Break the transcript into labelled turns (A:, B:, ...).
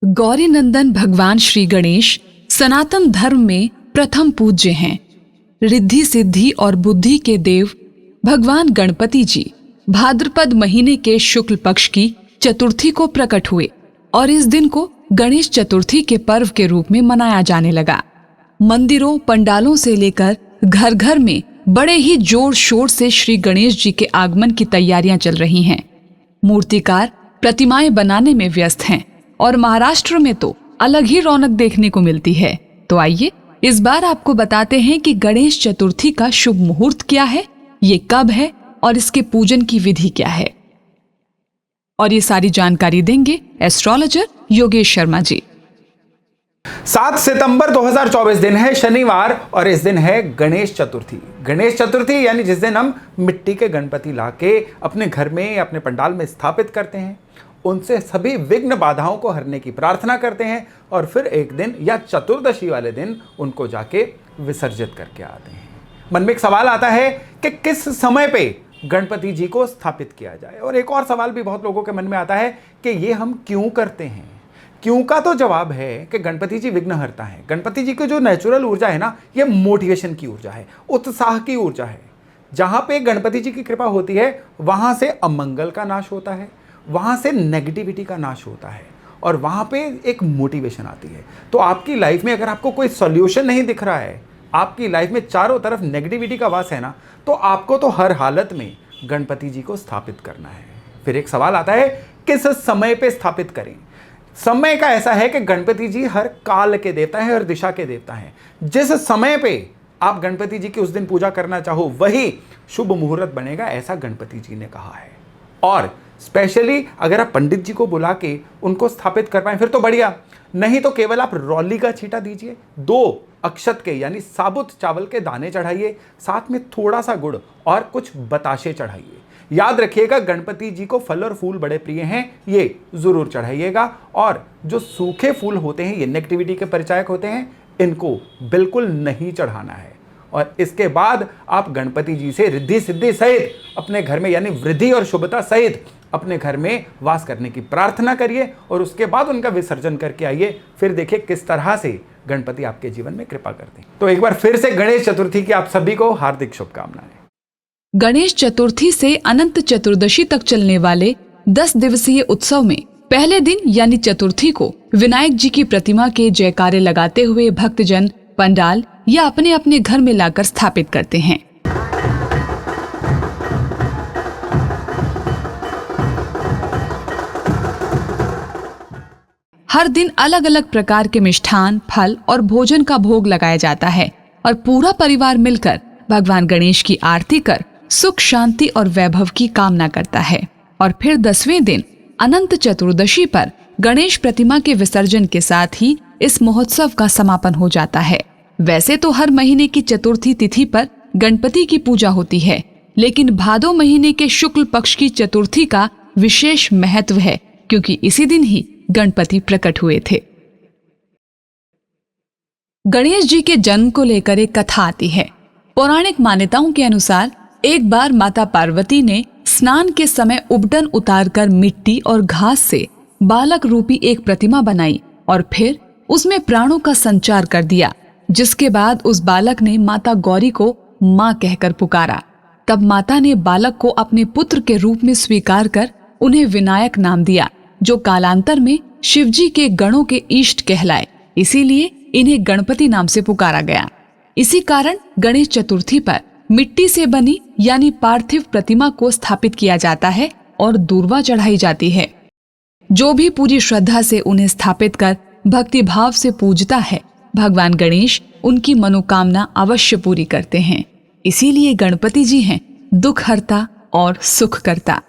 A: गौरी नंदन भगवान श्री गणेश सनातन धर्म में प्रथम पूज्य हैं। रिद्धि सिद्धि और बुद्धि के देव भगवान गणपति जी भाद्रपद महीने के शुक्ल पक्ष की चतुर्थी को प्रकट हुए और इस दिन को गणेश चतुर्थी के पर्व के रूप में मनाया जाने लगा। मंदिरों पंडालों से लेकर घर घर में बड़े ही जोर शोर से श्री गणेश जी के आगमन की तैयारियां चल रही हैं। मूर्तिकार प्रतिमाएं बनाने में व्यस्त हैं और महाराष्ट्र में तो अलग ही रौनक देखने को मिलती है। तो आइए इस बार आपको बताते हैं कि गणेश चतुर्थी का शुभ मुहूर्त क्या है, ये कब है और इसके पूजन की विधि क्या है। और ये सारी जानकारी देंगे एस्ट्रोलॉजर योगेश शर्मा जी।
B: 7 सितंबर 2024 दिन है शनिवार और इस दिन है गणेश चतुर्थी। गणेश चतुर्थी यानी जिस दिन हम मिट्टी के गणपति लाके अपने घर में या अपने पंडाल में स्थापित करते हैं, उनसे सभी विघ्न बाधाओं को हरने की प्रार्थना करते हैं और फिर एक दिन या चतुर्दशी वाले दिन उनको जाके विसर्जित करके आते हैं। मन में एक सवाल आता है कि किस समय पे गणपति जी को स्थापित किया जाए, और एक और सवाल भी बहुत लोगों के मन में आता है कि ये हम क्यों करते हैं। क्यों का तो जवाब है कि गणपति जी विघ्नहर्ता है। गणपति जी की जो नेचुरल ऊर्जा है ना, ये मोटिवेशन की ऊर्जा है, उत्साह की ऊर्जा है। जहां पे गणपति जी की कृपा होती है वहां से अमंगल का नाश होता है, वहां से नेगेटिविटी का नाश होता है और वहां पे एक मोटिवेशन आती है। तो आपकी लाइफ में अगर आपको कोई सॉल्यूशन नहीं दिख रहा है, आपकी लाइफ में चारों तरफ नेगेटिविटी का वास है ना, तो आपको तो हर हालत में गणपति जी को स्थापित करना है। फिर एक सवाल आता है किस समय पे स्थापित करें। समय का ऐसा है कि गणपति जी हर काल के देवता हैं, हर दिशा के देवता हैं। जिस समय पे आप गणपति जी की उस दिन पूजा करना चाहो वही शुभ मुहूर्त बनेगा, ऐसा गणपति जी ने कहा है। और स्पेशली अगर आप पंडित जी को बुला के उनको स्थापित कर पाए फिर तो बढ़िया, नहीं तो केवल आप रौली का छींटा दीजिए, 2 अक्षत के यानी साबुत चावल के दाने चढ़ाइए, साथ में थोड़ा सा गुड़ और कुछ बताशे चढ़ाइए। याद रखिएगा गणपति जी को फल और फूल बड़े प्रिय हैं, ये जरूर चढ़ाइएगा। और जो सूखे फूल होते हैं ये नेगेटिविटी के परिचायक होते हैं, इनको बिल्कुल नहीं चढ़ाना है। और इसके बाद आप गणपति जी से रिद्धि सिद्धि सहित अपने घर में यानी वृद्धि और शुभता सहित अपने घर में वास करने की प्रार्थना करिए और उसके बाद उनका विसर्जन करके आइए। फिर देखिए किस तरह से गणपति आपके जीवन में कृपा करते हैं। तो एक बार फिर से गणेश चतुर्थी की आप सभी को हार्दिक शुभकामनाएं।
A: गणेश चतुर्थी से अनंत चतुर्दशी तक चलने वाले 10 दिवसीय उत्सव में पहले दिन यानी चतुर्थी को विनायक जी की प्रतिमा के जयकारे लगाते हुए भक्तजन पंडाल या अपने अपने घर में लाकर स्थापित करते हैं। हर दिन अलग अलग प्रकार के मिष्ठान, फल और भोजन का भोग लगाया जाता है और पूरा परिवार मिलकर भगवान गणेश की आरती कर सुख शांति और वैभव की कामना करता है। और फिर 10वें दिन अनंत चतुर्दशी पर गणेश प्रतिमा के विसर्जन के साथ ही इस महोत्सव का समापन हो जाता है। वैसे तो हर महीने की चतुर्थी तिथि पर गणपति की पूजा होती है, लेकिन भादो महीने के शुक्ल पक्ष की चतुर्थी का विशेष महत्व है क्योंकि इसी दिन ही गणपति प्रकट हुए थे। गणेश जी के जन्म को लेकर एक कथा आती है। पौराणिक मान्यताओं के अनुसार एक बार माता पार्वती ने स्नान के समय उबटन उतारकर मिट्टी और घास से बालक रूपी एक प्रतिमा बनाई और फिर उसमें प्राणों का संचार कर दिया, जिसके बाद उस बालक ने माता गौरी को मां कहकर पुकारा। तब माता ने बालक को अपने पुत्र के रूप में स्वीकार कर उन्हें विनायक नाम दिया, जो कालांतर में शिवजी के गणों के इष्ट कहलाए। इसीलिए इन्हें गणपति नाम से पुकारा गया। इसी कारण गणेश चतुर्थी पर मिट्टी से बनी यानी पार्थिव प्रतिमा को स्थापित किया जाता है और दूर्वा चढ़ाई जाती है। जो भी पूरी श्रद्धा से उन्हें स्थापित कर भक्ति भाव से पूजता है, भगवान गणेश उनकी मनोकामना अवश्य पूरी करते हैं। इसीलिए गणपति जी हैं दुख हरता और सुख करता।